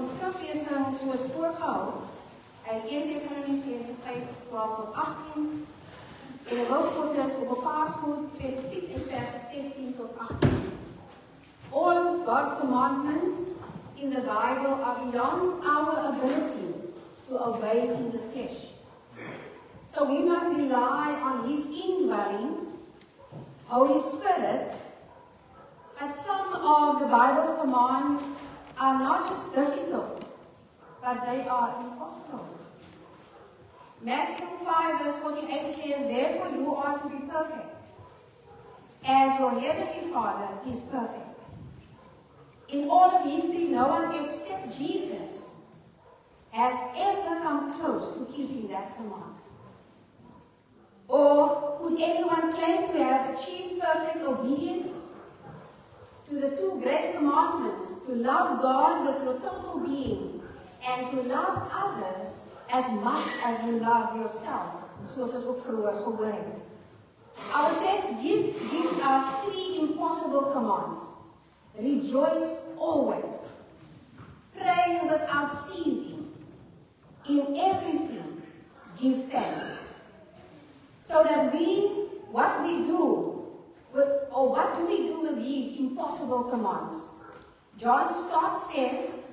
ons skriflesing soos voorgehou uit 1 Tessalonisense 5:12 tot 18 en ek wil fokus op 'n paar goed spesifiek in verse 16 tot 18. All of God's commandments in the Bible are beyond our ability to obey in the flesh. So we must rely on His indwelling Holy Spirit. But some of the Bible's commands are not just difficult, but they are impossible. Matthew 5:48 says, "Therefore you are to be perfect, as your heavenly Father is perfect." In all of history, no one except Jesus has ever come close to keeping that command. Or could anyone claim to have achieved perfect obedience to the two great commandments, to love God with your total being and to love others as much as you love yourself, soos ons ook vroeër gehoor het. Our text gives us 3 impossible commands. Rejoice always, pray without ceasing, in everything give thanks. So that what do we do with these impossible commands? John Stott says,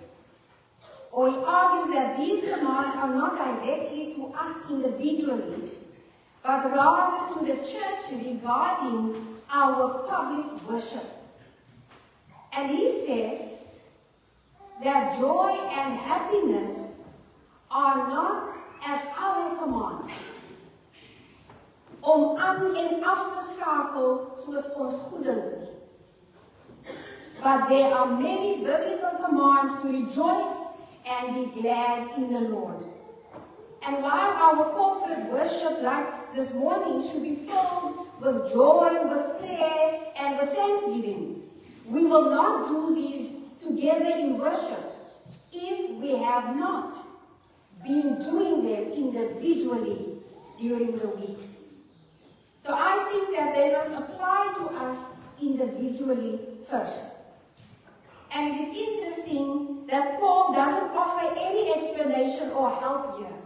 or he argues that these commands are not directly to us individually, but rather to the church regarding our public worship. And he says that joy and happiness are not at our command. Om aan en af te skakel soos ons goeding nie. But there are many biblical commands to rejoice and be glad in the Lord. And while our corporate worship like this morning should be filled with joy, with prayer, and with thanksgiving, we will not do these together in worship if we have not been doing them individually during the week. So I think that they must apply to us individually first. And it is interesting that Paul doesn't offer any explanation or help here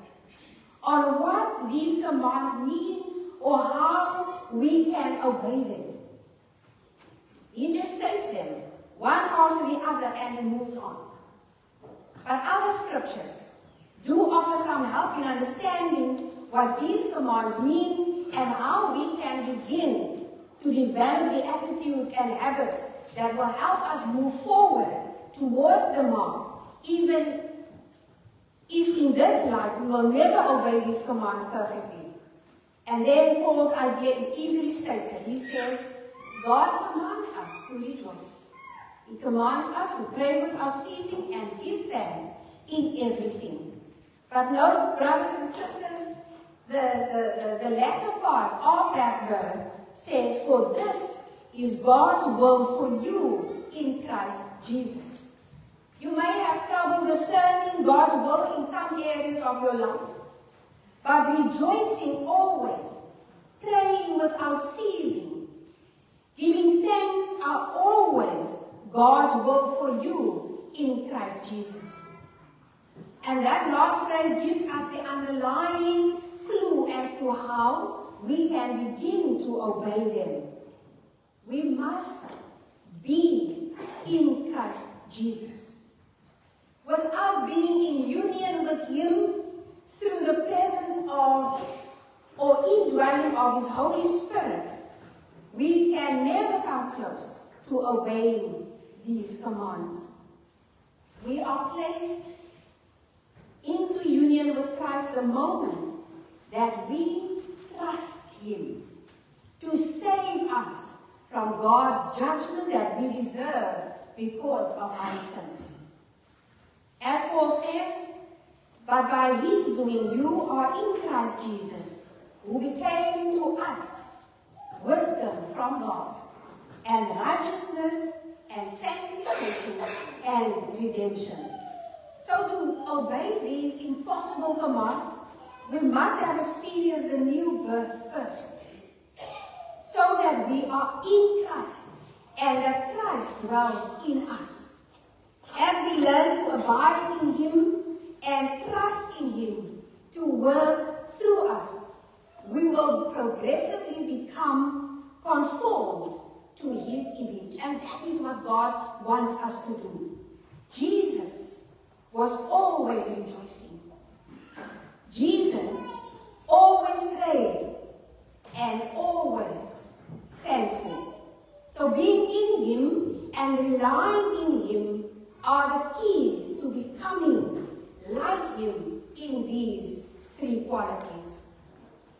on what these commands mean or how we can obey them. He just states them, one after the other, and he moves on. But other scriptures do offer some help in understanding what these commands mean and how we can begin to develop the attitudes and habits that will help us move forward toward the mark, even if in this life we will never obey these commands perfectly. And then Paul's idea is easily stated. He says, God commands us to rejoice. He commands us to pray without ceasing and give thanks in everything. But no, brothers and sisters, the latter part of that verse says, "For this is God's will for you in Christ Jesus." You may have trouble discerning God's will in some areas of your life, but rejoicing always, praying without ceasing, giving thanks are always God's will for you in Christ Jesus. And that last phrase gives us the underlying clue as to how we can begin to obey them. We must be in Christ Jesus. Without being in union with Him through the presence of or indwelling of His Holy Spirit, we can never come close to obeying these commands. We are placed into union with Christ the moment that we trust Him to save us from God's judgment that we deserve because of our sins. As Paul says, "But by His doing you are in Christ Jesus, who became to us wisdom from God, and righteousness and sanctification and redemption." So to obey these impossible commands, we must have experienced the new birth first, so that we are in Christ and that Christ dwells in us. as we learn to abide in Him and trust in Him to work through us, we will progressively become conformed to His image. And that is what God wants us to do. Jesus was always rejoicing. Jesus always prayed and always thankful. So being in Him and relying in Him are the keys to becoming like Him in these three qualities.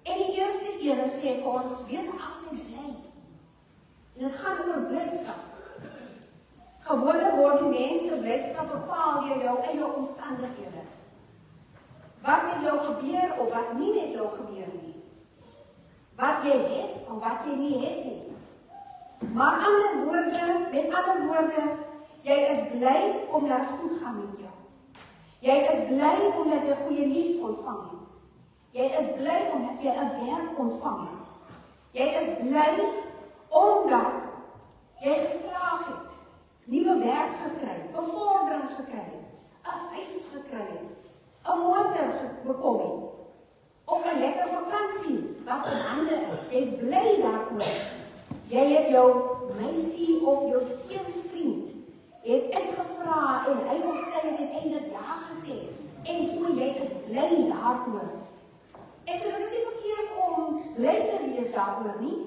En die eerste ene sê vir ons, wees altyd bly. En dit gaan oor blydskap. Gewoonlik word die mense blydskap bepaal deur jou eie omstandighede. Wat met jou gebeur of wat nie met jou gebeur nie. Wat jy het of wat jy nie het nie. Maar met ander woorde, jy is bly omdat dit goed gaan met jou. Jy is bly omdat jy goeie nuus ontvang het. Jy is bly omdat jy 'n werk ontvang het. Jy is bly omdat jy geslaag het, nuwe werk gekry, bevordering gekry het, 'n huis gekry het, 'n motor bekom het, of 'n lekker vakansie wat in hande is. Jy's bly daaroor. Jy het jou meisie of jou seunsvriend het uitgevra en hy of sy het uiteindelik ja gesê. En so jy is bly daaroor. En so dit is nie verkeerd om bly te wees daaroor nie.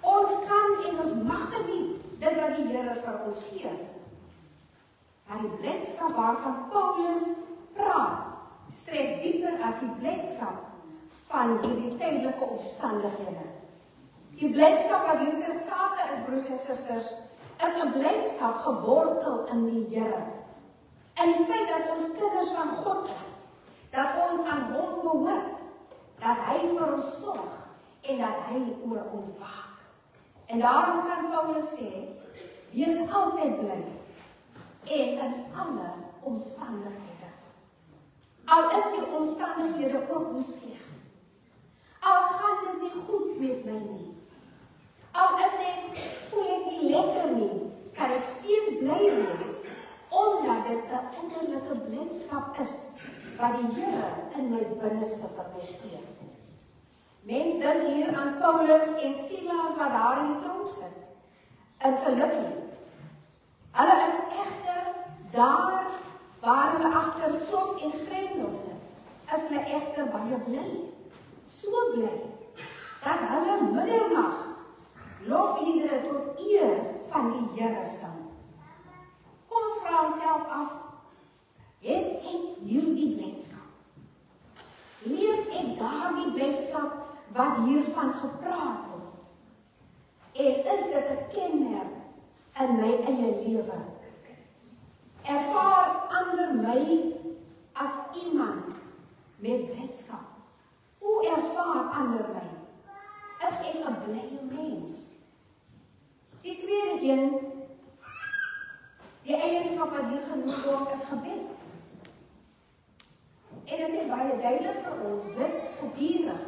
Ons kan en ons mag geniet dit wat die Here vir ons gee. Maar die blydskap waarvan Paulus praat, strek dieper as die blydskap van hierdie tydelike omstandighede. Die blydskap wat hier ter sake is, broers en susters, is 'n blydskap gewortel in die Here. En die feit dat ons kinders van God is, dat ons aan Hom behoort, dat Hy vir ons sorg en dat Hy oor ons waak. En daarom kan Paulus sê, wees altyd bly en in alle omstandighede. Al is die omstandighede ook hoe sleg. Al gaan dit nie goed met my nie. Al is voel ek nie lekker nie, kan ek steeds bly wees, omdat dit 'n innerlike blydskap is, wat die Here in my binneste vir my gee. Mens dink hier aan Paulus en Silas wat daar in die tronk sit, in Filippi. Hulle is egter daar, waar hulle agter slot en grendel sit, is hulle egter baie bly. So bly, dat hulle middernag lofliedere tot eer van die Here sing. Kom ons vra onsself af, het ek hierdie blydskap? Leef ek daardie blydskap wat hiervan gepraat word? En is dit 'n kenmerk in my eie lewe? Ervaar ander my as iemand met blydskap? Hoe ervaar ander my? Is ek 'n blye mens? Die tweede een, die eienskap wat hier genoem word, is gebed. En dit is baie duidelik vir ons, bid gedurig.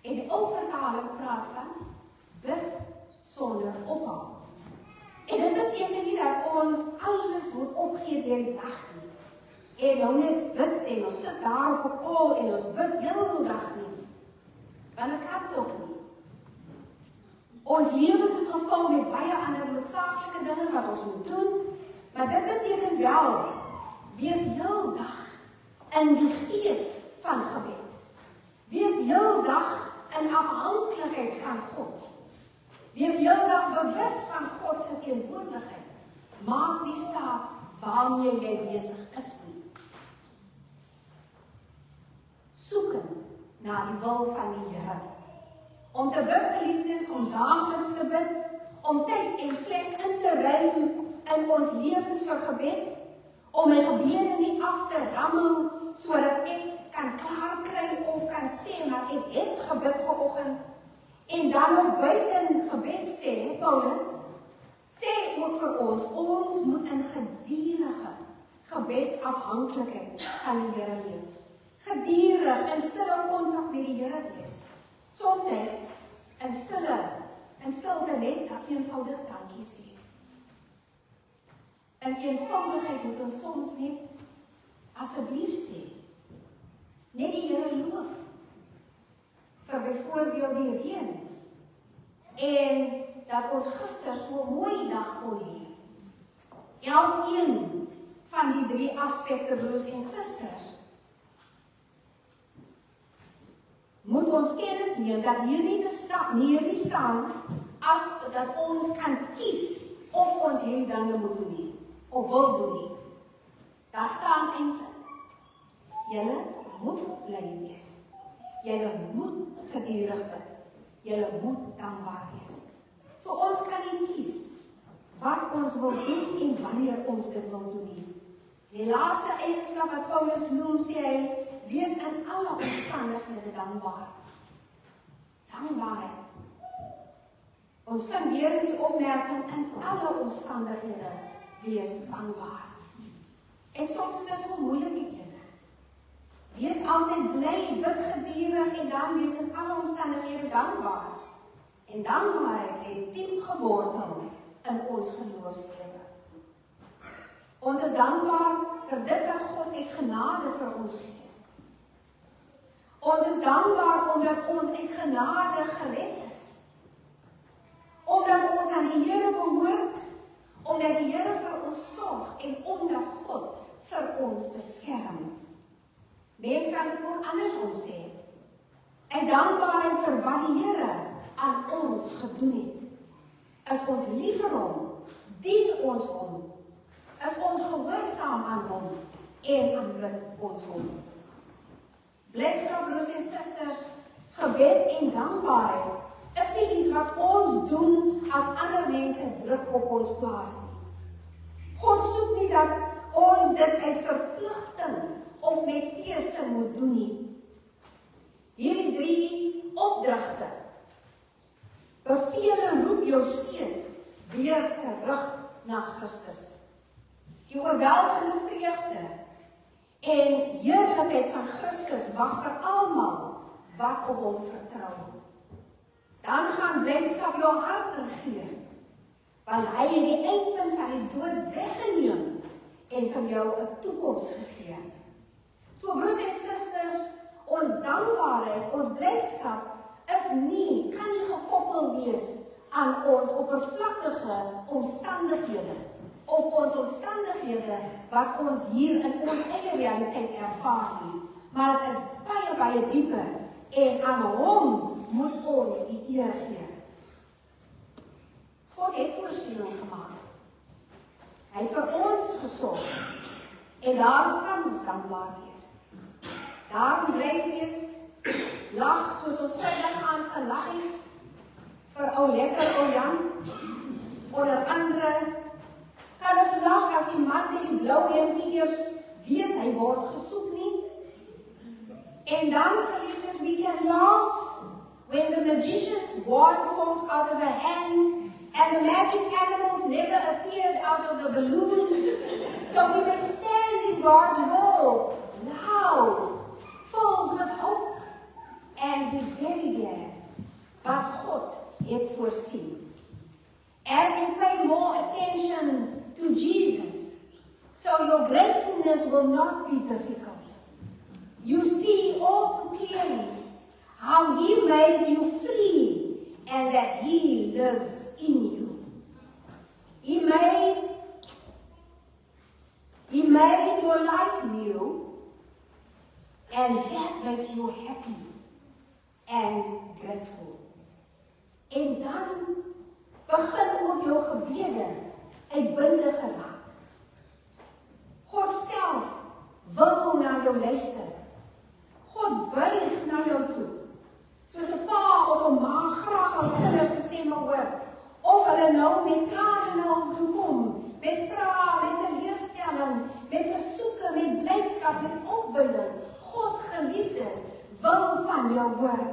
En die ou vertaling praat van bid sonder ophou. En dit beteken nie dat ons alles moet opgee deur die dag nie. En nou net bid en ons sit daar op 'n kol en ons bid heel dag nie. Want dit kan tog nie. Ons lewens is gevul met baie ander noodsaaklike dinge wat ons moet doen, maar dit beteken wel, wees heel dag in die gees van gebed. Wees heel dag in afhanklikheid van God. Wees heel dag bewus van God se teenwoordigheid. Maak nie saak waarmee jy besig is nie. Soekend na die wil van die Here. Om te bid, geliefdes, om daagliks te bid, om tyd en plek in te ruim in ons lewens vir gebed, om my gebede nie af te rammel, sodat ek kan klaar kry of kan sê, maar ek het gebid vanoggend, en dan nog buiten gebed sê, Paulus, sê ook vir ons moet in gedurende gebedsafhanklikheid van die Here leef. Gedurig in stille kontak met die Here wees. Soms in stille in stilte net eenvoudig dankie sê. In eenvoudigheid moet ons soms net asseblief sê. Net die Here loof vir byvoorbeeld die reën en dat ons gister so 'n mooi dag kon hê. Elkeen van die 3 aspekte, broers en susters, moet ons kennis neem dat hier nie staan as dat ons kan kies of ons hierdie dinge moet doen nie, of wil doen nie. Daar staan eintlik, julle moet bly wees. Julle moet gedurig bid. Julle moet dankbaar wees. So ons kan nie kies wat ons wil doen en wanneer ons dit wil doen nie. Die laaste eienskap wat Paulus noem, sê hy, wees in alle omstandighede dankbaar. Dankbaarheid. Ons vind weer eens die opmerking, in alle omstandighede wees dankbaar. En soms is dit so moeilike ene. Wees altyd bly, bid gedurig en dan wees in alle omstandighede dankbaar. En dankbaarheid het diep gewortel in ons geloofslewe. Ons is dankbaar vir dit wat God uit genade vir ons gee. Ons is dankbaar omdat ons uit genade gered is. Omdat ons aan die Here behoort, omdat die Here vir ons sorg en omdat God vir ons beskerm. Mense kan dit ook andersom sê. En dankbaarheid vir wat die Here aan ons gedoen het. Is ons lief vir hom, dien ons hom, is ons gehoorsaam aan hom en aanbid ons hom. Blydskap, broers en susters, gebed en dankbaarheid is nie iets wat ons doen as ander mense druk op ons plaas nie. God soek nie dat ons dit uit verpligting of met keuse moet doen nie. Hierdie 3 opdragte beveel en roep jou steeds weer terug na Christus. Die oorweldigende vreugde en heerlikheid van Christus wag vir almal wat op hom vertrou. Dan gaan blydskap jou hart regeer, want hy het die eindpunt van die dood weggeneem en vir jou 'n toekoms gegee. So broers en susters, ons dankbaarheid, ons blydskap kan nie gekoppel wees aan ons oppervlakkige omstandighede of ons omstandighede wat ons hier in ons eie realiteit ervaar nie, maar dit is baie, baie dieper en aan hom moet ons die eer gee. God het voorsiening gemaak. Hy het vir ons gesorg en daarom kan ons dankbaar wees. Daarom bly wees, lag soos ons Vrydag aan gelag het vir ou lekker ou Jan, onder andere kan ons lag as die man met die blou hemp nie eers weet hy word gesoek nie. En dan geliefdes, we can laugh when the magician's wand falls out of her hand and the magic animals never appeared out of the balloons. So we may stand in God's will, loud, filled with hope, and be very glad. But God het voorsien. As you pay more attention to Jesus, so your gratefulness will not be difficult. You see all too clearly how He made you free and that He lives in you. He made your life new, and that makes you happy and grateful. En dan begin ook jou gebede uitbundig geraak. God self wil na jou luister. God buig na jou toe. Soos 'n pa of 'n ma graag hul kinders se stemme hoor. Of hulle nou met trane na hom toe kom, met vrae, met teleurstelling, met versoeke, met blydskap, met opwinding. God, geliefdes, wil van jou hoor.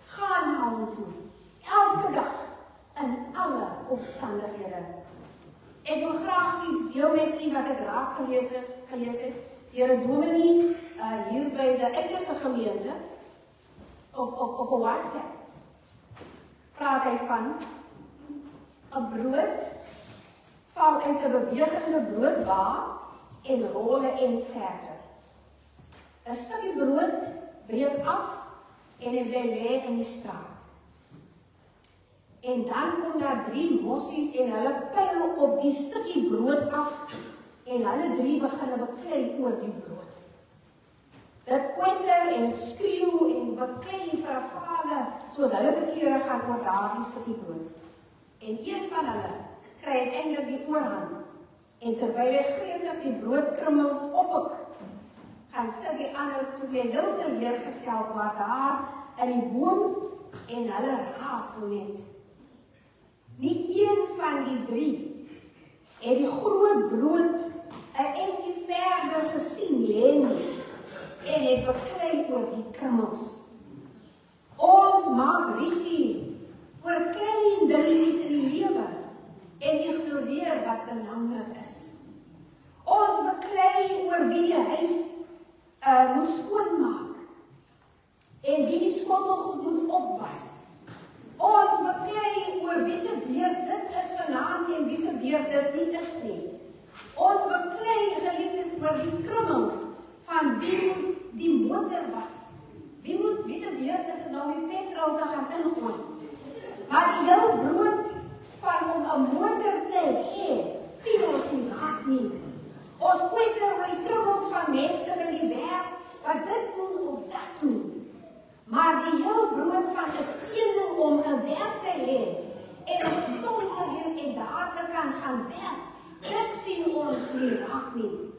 Gaan na hom toe. Elke dag, in alle omstandighede. Ek wil graag iets deel met u wat ek raak gelees het. Deur 'n dominee hier by die Ekese gemeente op 'n WhatsApp. Praat hy van 'n brood val uit 'n bewegende broodwa en rol 'n end verder. 'n stukkie brood breek af en dit bly lê in die straat. En dan kom daar 3 mossies en hulle pyl op die stukkie brood af en hulle 3 begin beklei oor die brood. Dit kwenter en dit skreeu en beklei vir 'n fale soos hulle te kere gaan oor daardie stukkie brood. En een van hulle kry uiteindelik die oorhand en terwyl hy gretig die broodkrummels ophok, gaan sit die ander 2 heel teleurgesteld maar daar in die boom en hulle raas net. Nie een van die 3 het die groot brood 'n entjie verder gesien lê nie en het beklei oor die krummels. Ons maak risie oor klein dingetjies in die lewe en ignoreer wat belangrik is. Ons beklei oor wie die huis moet skoonmaak en wie die skottelgoed moet opwas. Ons beklei oor wie se beurt dit is vanaand en wie se beurt dit nie is nie. Ons beklei geliefdes oor die krummels van wie moet die motor was. Wie se beurt is om die petrol te gaan ingooi. Maar die heel brood van om 'n motor te hê, sien ons nie raak nie. Ons kwenter oor die krummels van mense by die werk wat dit doen of dat doen. Maar die heel brood van 'n seëning om 'n werk te hê en om gesond te wees en daar te kan gaan werk, dit sien ons nie raak nie.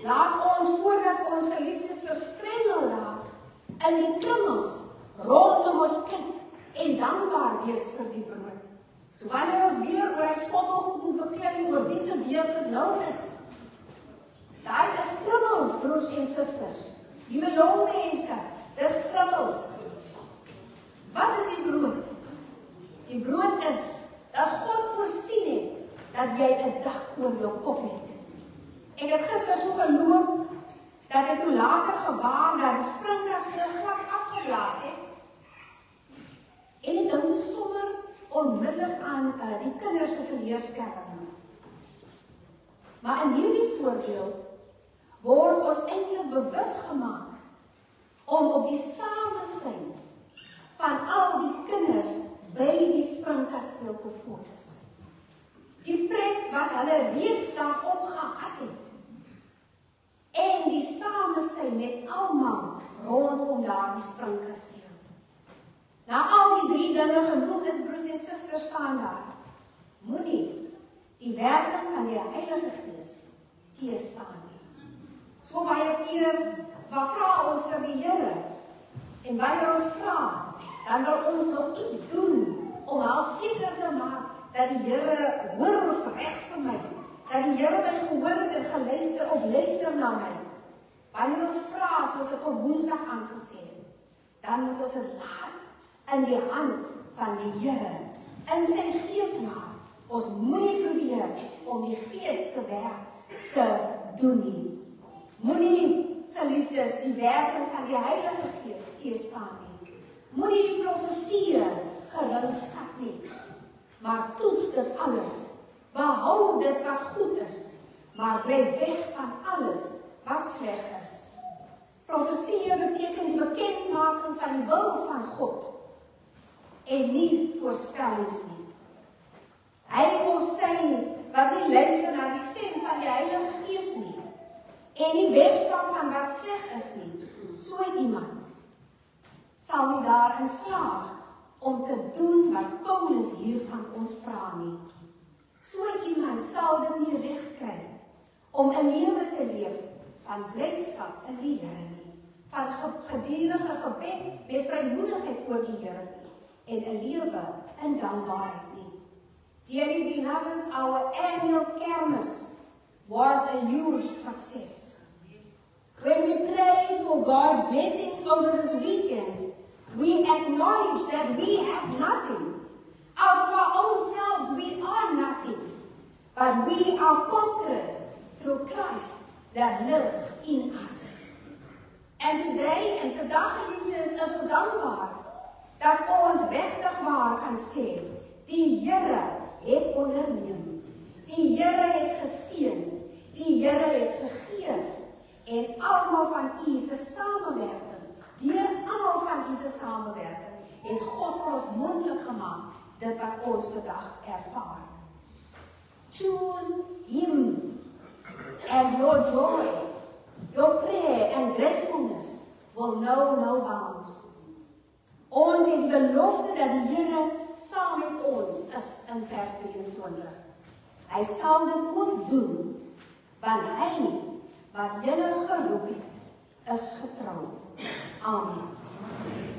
Laat ons voordat ons geliefdes verstrengel raak in die krummels rondom ons kyk en dankbaar wees vir die brood. So wanneer ons weer oor 'n skottelgoed moet beklei oor wie se beurt dit nou is, daai is krummels, broers en susters. Liewe jong mense, dis krummels. Wat is die brood? Die brood is dat God voorsien het dat jy 'n dak oor jou kop het. Ek het gister so geloop dat ek toe later gewaar dat die springkasteel glad afgeblaas het. En ek dink sommer onmiddellik aan die kinders se geleerstelling. Maar in hierdie voorbeeld word ons eintlik bewus gemaak om op die samesyn van al die kinders by die springkasteel te fokus. Die pret wat hulle reeds daarop gehad het en die samesyn met almal rondom daardie springkasteel. Nou al die 3 dinge genoem is, broers en susters, staan daar. Moenie die werking van die Heilige Gees teëstaan nie. So baie keer wat vra ons vir die Here en wanneer ons vra, dan wil ons nog iets doen om al seker te maak dat die Here hoor of reg vir my, dat die Here my gehoor het en geluister of luister na my. Wanneer ons vra, soos ek op Woensdag aangesê het, dan moet ons dit laat in die hand van die Here, in sy Gees laat. Ons moenie probeer om die Gees se werk te doen nie. Moenie, geliefdes, die werking van die Heilige Gees teëstaan nie. Moenie die profesie geringskat nie. Maar toets dit alles. Behou dit wat goed is, maar bly weg van alles wat sleg is. Profesie beteken die bekendmaking van die wil van God en nie voorspellings nie. Hy of sy wat nie luister na die stem van die Heilige Gees nie en nie wegstap van wat sleg is nie, so iemand sal nie daarin slaag om te doen wat Paulus hier van ons vra nie. So iemand sal dit nie reg kry om 'n lewe te leef van blydskap in die Here nie, van gedurende gebed met vrymoedigheid voor die Here nie, en 'n lewe in dankbaarheid nie. Dearly beloved, our annual kermis was a huge success. When we prayed for God's blessings over this weekend, we acknowledge that we have nothing. Out of our own selves, we are nothing. But we are conquerors through Christ that lives in us. And today, en vandag, geliefdes, is ons dankbaar dat ons regtig waar kan sê, die Here het onderneem. Die Here het geseën, die Here het gegee, en almal van u se samewerking, deur almal van u se samewerking, het God vir ons moontlik gemaak, dit wat ons vandag ervaar. Choose Him, and your joy, your prayer and gratefulness will know no bounds. Ons het die belofte dat die Here saam met ons is in vers 23. Hy sal dit ook doen, want hy wat julle geroep het, is getrou. Amen.